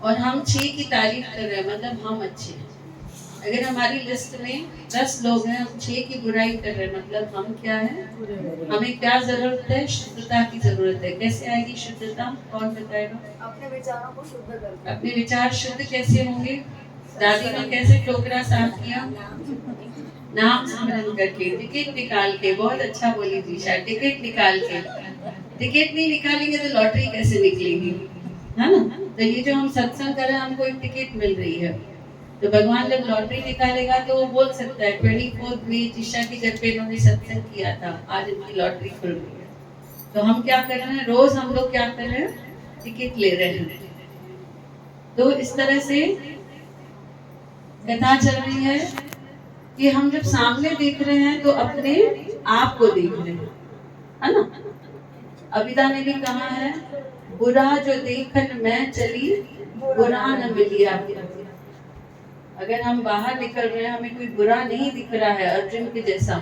और हम 6 की तारीफ कर रहे हैं मतलब हम अच्छे हैं। अगर हमारी लिस्ट में 10 लोग हैं, हम 6 की बुराई कर रहे हैं मतलब हम क्या है? हमें क्या जरूरत है? शुद्धता की जरूरत है। कैसे आएगी शुद्धता? कौन बताएगा? अपने विचारों को शुद्ध करके। अपने विचार शुद्ध कैसे होंगे? दादी ने कैसे टोकरा साफ किया? नाम स्मरण करके, टिकट निकाल के। बहुत अच्छा बोली दिशा, टिकट निकाल के। टिकट नहीं निकालेंगे तो लॉटरी कैसे निकलेगी, है ना? तो ये जो हम सत्संग कर रहे हैं, हमको एक टिकट मिल रही है। तो भगवान जब लॉटरी निकालेगा तो वो बोल सकता है 24 में जिशा के घर पे इन्होंने सत्संग किया था, आज इनकी लॉटरी खुल रही है। तो हम क्या कर रहे हैं? रोज हम लोग क्या कर रहे हैं? टिकट ले रहे हैं। तो इस तरह से कथा चल रही है कि हम जब सामने देख रहे हैं तो अपने आप को देख रहे हैं, है ना? अबिदा ने भी कहा है, बुरा जो देखन मैं चली, बुरा न मिलिया। अगर हम बाहर निकल रहे हैं, हमें कोई बुरा नहीं दिख रहा है अर्जुन के जैसा,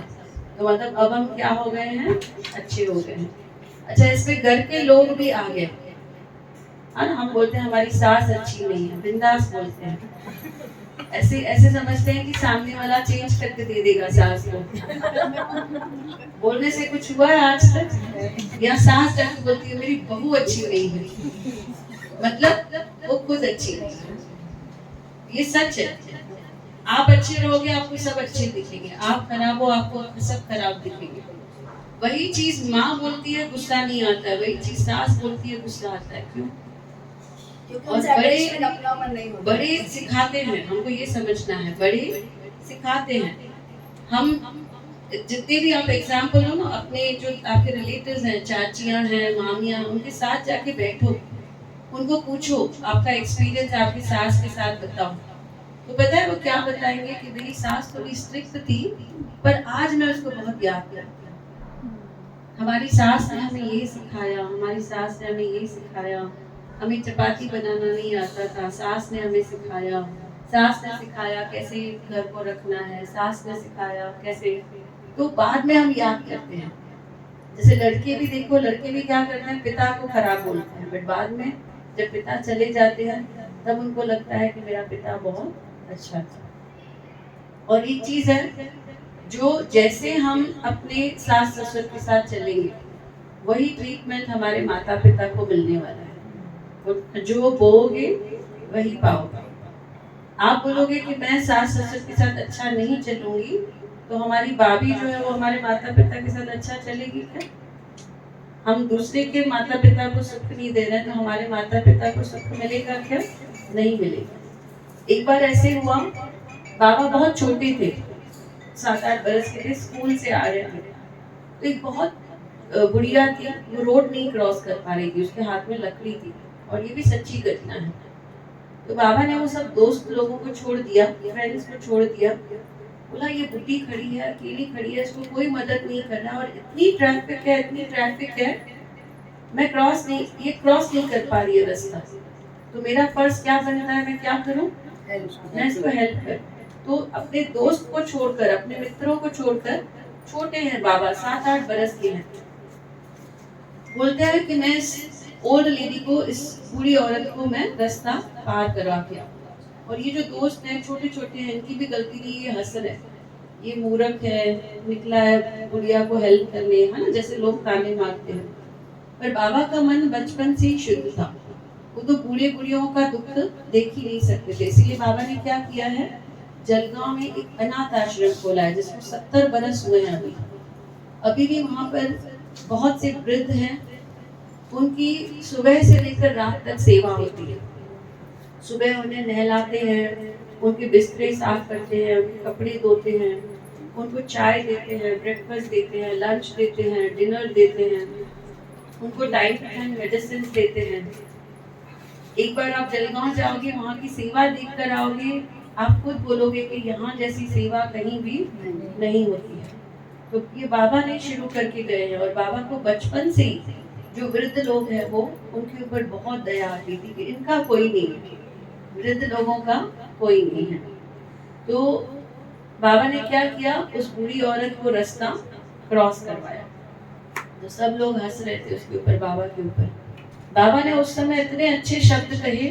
तो मतलब अब हम क्या हो गए हैं? अच्छे हो गए हैं। अच्छा, इसमें घर के लोग भी आ गए, है ना? हम बोलते हैं हमारी सास अच्छी नहीं है, बिंदास बोलते हैं। ऐसे ऐसे समझते हैं कि सामने वाला चेंज करके दे देगा सास को। बोलने से कुछ हुआ है आज तक? या सास जाके बोलती है मेरी बहू अच्छी नहीं है, मतलब वो खुद अच्छी नहीं है। ये सच है। आप अच्छे रहोगे आपको सब अच्छे दिखेंगे, आप खराब हो आपको सब खराब दिखेंगे। वही चीज माँ बोलती है गुस्सा नहीं आता है, वही चीज सास बोलती है गुस्सा आता है। क्यों? और बड़े सिखाते हैं, हमको ये समझना है, बड़े सिखाते हैं। हम जितने भी आप एग्जाम्पल हो ना, अपने जो आपके रिलेटिव्स हैं, चाचियां हैं, मामियां, उनके साथ जाके बैठो, उनको पूछो आपका एक्सपीरियंस आपकी सास के साथ बताओ। तो पता है वो क्या बताएंगे कि मेरी सास थोड़ी स्ट्रिक्ट थी पर आज मैं उसको बहुत याद करती हूँ। हमारी सास ने हमें ये सिखाया, हमारी सास ने हमें ये सिखाया, हमें चपाती बनाना नहीं आता था, सास ने हमें सिखाया, सास ने सिखाया कैसे घर को रखना है, सास ने सिखाया कैसे। तो बाद में हम याद करते हैं। जैसे लड़के भी देखो, लड़के भी क्या करते हैं? पिता को खराब बोलते हैं, बट बाद में जब पिता चले जाते हैं तब उनको लगता है कि मेरा पिता बहुत अच्छा था। और एक चीज है, जो जैसे हम अपने सास ससुर के साथ चलेंगे वही ट्रीटमेंट हमारे माता पिता को मिलने वाला है। जो बोओगे वही पाओगे। आप बोलोगे कि मैं सास ससुर के साथ अच्छा नहीं चलूंगी, तो हमारी भाभी जो है वो हमारे माता पिता के साथ अच्छा चलेगी क्या? हम दूसरे के माता पिता को सुख नहीं दे रहे हैं, तो हमारे माता पिता को सुख मिलेगा क्या? नहीं मिलेगा। एक बार ऐसे हुआ, बाबा बहुत छोटे थे, 7-8 बरस के थे, स्कूल से आ रहे थे, तो एक बहुत बुढ़िया थी, वो रोड नहीं क्रॉस कर पा रही थी, उसके हाथ में लकड़ी थी, और ये भी सच्ची घटना है। तो बाबा ने वो सब दोस्त लोगों को छोड़ दिया, फ्रेंड्स को छोड़ दिया, बोला ये बुढ़ी खड़ी है, अकेली खड़ी है, इसको कोई मदद नहीं कर रहा, और इतनी ट्रैफिक है, मैं ये क्रॉस नहीं कर पा रही है रास्ता, तो मेरा फर्ज क्या बनता है, मैं क्या करूं? मैं इसको हेल्प कर। तो अपने दोस्त को छोड़कर, अपने मित्रों को छोड़कर, छोटे हैं बाबा, 7-8 बरस के हैं, बोलते हैं कि मैं इस ओल्ड लेडी को, इस बूढ़ी औरत को मैं रास्ता पार करवा के आऊंगा। और ये जो दोस्त हैं छोटे छोटे हैं, इनकी भी गलती नहीं, ये हंस रहे हैं, ये मूर्ख है, निकला है बुढ़िया को हेल्प करने, है ना, जैसे लोग ताने मारते हैं। पर बाबा का मन बचपन से ही शुद्ध था, वो तो बूढ़े बुढ़ियों का दुख देख ही नहीं सकते थे। इसीलिए बाबा ने क्या किया है, जलगांव में एक अनाथ आश्रम खोला है जिसको 70 बरस हुए हैं अभी। अभी भी वहाँ पर बहुत से वृद्ध हैं, उनकी सुबह से लेकर रात तक सेवा होती है। सुबह उन्हें नहलाते हैं, उनके बिस्तरे साफ करते हैं, उनके कपड़े धोते हैं, उनको चाय देते हैं, ब्रेकफास्ट देते हैं, लंच देते हैं, डिनर देते हैं, उनको टाइम टू टाइम मेडिसिन देते हैं। एक बार आप जलगांव जाओगे, वहाँ की सेवा देख कर आओगे, आप खुद बोलोगे कि यहाँ जैसी सेवा कहीं भी नहीं होती है। तो ये बाबा ने शुरू करके गए हैं, और बाबा को बचपन से ही जो वृद्ध लोग हैं वो, उनके ऊपर बहुत दया आती थी कि इनका कोई नहीं है, वृद्ध लोगों का कोई नहीं है। तो बाबा ने क्या किया, उस बूढ़ी औरत को रास्ता क्रॉस करवाया। तो सब लोग हंस रहे थे उसके ऊपर, बाबा के ऊपर। बाबा ने उस समय इतने अच्छे शब्द कहे,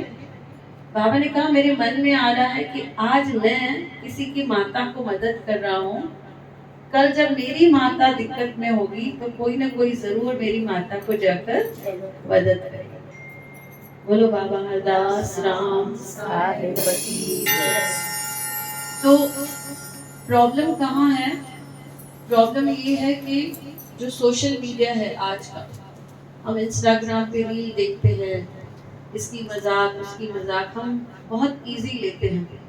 बाबा ने कहा मेरे मन में आ रहा है कि आज मैं किसी की माता को मदद कर रहा हूँ, कल जब मेरी माता दिक्कत में होगी तो कोई ना कोई जरूर मेरी माता को जाकर मदद करेगा। बोलो बाबा हरदास राम साहिब की जय। तो प्रॉब्लम कहाँ है, प्रॉब्लम ये है कि जो सोशल मीडिया है आज का, हम इंस्टाग्राम पे रील देखते हैं, इसकी मजाक उसकी मजाक हम बहुत इजी लेते हैं।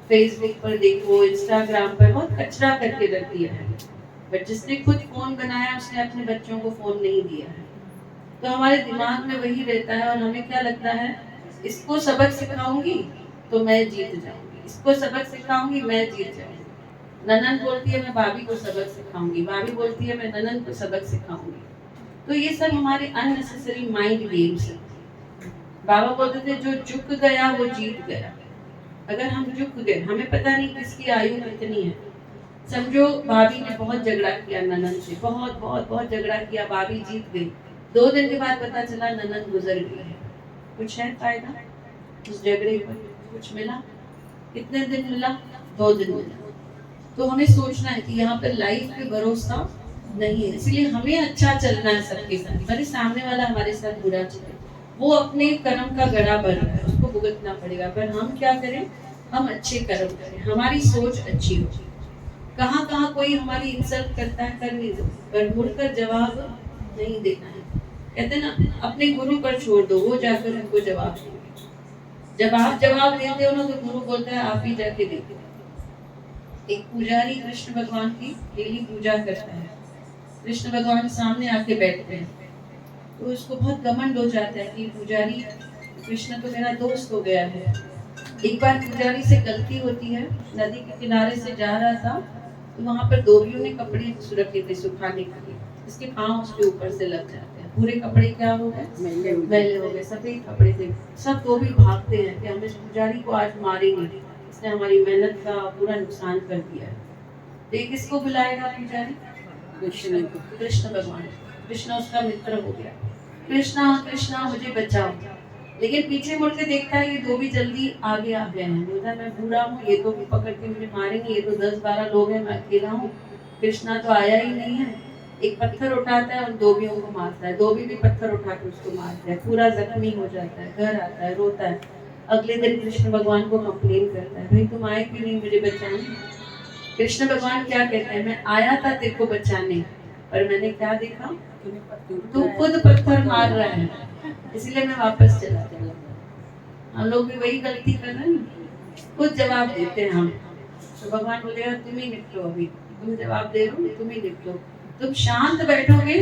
फेसबुक पर देखो, इंस्टाग्राम पर बहुत कचरा करके रख दिया है, बट जिसने खुद फोन बनाया उसने अपने बच्चों को फोन नहीं दिया है। तो हमारे दिमाग में वही रहता है, और हमें क्या लगता है, इसको सबक सिखाऊंगी तो मैं जीत जाऊंगी, इसको सबक सिखाऊंगी मैं जीत जाऊंगी। ननन बोलती है मैं भाभी को सबक सिखाऊंगी, भाभी बोलती है मैं ननन को सबक सिखाऊंगी। तो ये सब हमारे अननेसेसरी माइंड गेम्स हैं। बाबा बोलते थे जो झुक गया वो जीत गया। अगर हम झुक गए, हमें पता नहीं किसकी आयु कितनी है, समझो भाभी ने बहुत झगड़ा किया ननन से, बहुत बहुत बहुत झगड़ा किया, भाभी जीत गई। 2 दिन के बाद पता चला ननन गुजर गई है। कुछ है फायदा उस झगड़े पर? कुछ मिला? कितने दिन मिला? 2 दिन मिला। तो हमें सोचना है कि यहाँ पर लाइफ पे भरोसा नहीं है, इसलिए हमें अच्छा चलना है सबके साथ। मेरे सामने वाला हमारे साथ बुरा चले, वो अपने कर्म का गड़ा भर रहा है, उसको भुगतना पड़ेगा। पर हम क्या करें, हम अच्छे कर्म करें, हमारी सोच अच्छी हो। कहाँ कहाँ कोई हमारी इंसल्ट करता है, करने दो, पर मुड़कर जवाब नहीं देना है। कहते ना, अपने गुरु पर छोड़ दो, वो जाकर उनको जवाब देंगे। जब आप जवाब देते हो ना तो गुरु बोलता है आप ही जाके देखो। एक पुजारी कृष्ण भगवान की डेली पूजा करता है, कृष्ण भगवान सामने आके बैठते हैं, तो उसको बहुत घमंड हो जाता है कि पुजारी कृष्ण तो मेरा दोस्त हो गया है। एक बार पुजारी से गलती होती है, नदी के किनारे से जा रहा था, तो वहां पर धोबियों ने कपड़े रखे थे सुखाने के लिए, इसके पांव उसके ऊपर से लग जाते हैं, पूरे कपड़े क्या हो गए, मैले हो गए, सफेद कपड़े थे। सब धोबी भागते हैं कि हम इस पुजारी को आज मारेंगे, इसने हमारी मेहनत का पूरा नुकसान कर दिया है। तो किसको बुलाएगा पुजारी? कृष्ण भगवान। कृष्ण उसका मित्र हो गया, कृष्णा कृष्णा मुझे बचाओ। लेकिन पीछे मुड़ के देखता है ये धोबी जल्दी आगे आ गए हैं, बोलता है मैं बूढ़ा हूँ, ये तो पकड़ के मुझे मारेंगे, ये तो 10-12 लोग हैं, मैं अकेला हूँ, कृष्णा तो आया ही नहीं है। एक पत्थर उठाता है और धोबियों को मारता है, धोबी भी पत्थर उठा के उसको मारता है, पूरा जख्मी हो जाता है, घर आता है, रोता है। अगले दिन कृष्ण भगवान को कंप्लेन करता है, भाई तुम आए क्यों नहीं मुझे बचाने? कृष्ण भगवान क्या कहते हैं, मैं आया था तेरे को बचाने, पर मैंने क्या देखा, तू खुद पत्थर मार रहा है, इसलिए मैं वापस चला गया। हम लोग भी वही गलती कर रहे हैं, खुद जवाब देते हैं हम। तो भगवान बोलेगा तुम ही निपटो, अभी तुम जवाब दे रहे हो, तुम ही निपटो। तुम शांत बैठोगे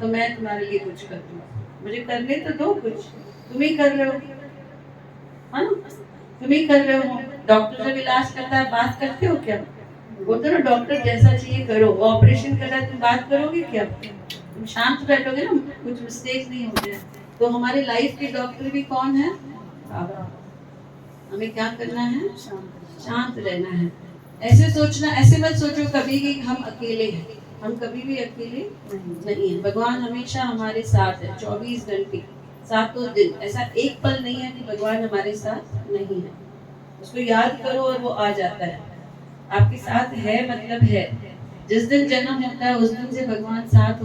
तो मैं तुम्हारे लिए कुछ कर दूंगा, मुझे करने तो दो कुछ, तुम ही कर रहे हो, हाँ तुम ही कर रहे हो। डॉक्टर जब इलाज करता है बात करते हो क्या? बोलते ना डॉक्टर जैसा चाहिए करो, ऑपरेशन कर रहा है तुम बात करोगे क्या? तुम शांत बैठोगे ना, कुछ मिस्टेक नहीं हो जाए। तो हमारे लाइफ के डॉक्टर भी कौन है? बाबा। हमें क्या करना है? शांत रहना है। ऐसे सोचना, ऐसे मत सोचो कभी कि हम अकेले हैं। हम कभी भी अकेले नहीं है। भगवान हमेशा हमारे साथ है, 24 घंटे, सातों दिन। ऐसा एक पल नहीं है कि भगवान हमारे साथ नहीं है। उसको याद करो और वो आ जाता है। आपके साथ है मतलब है। जिस दिन जन्म होता है उस दिन से भगवान साथ होता है।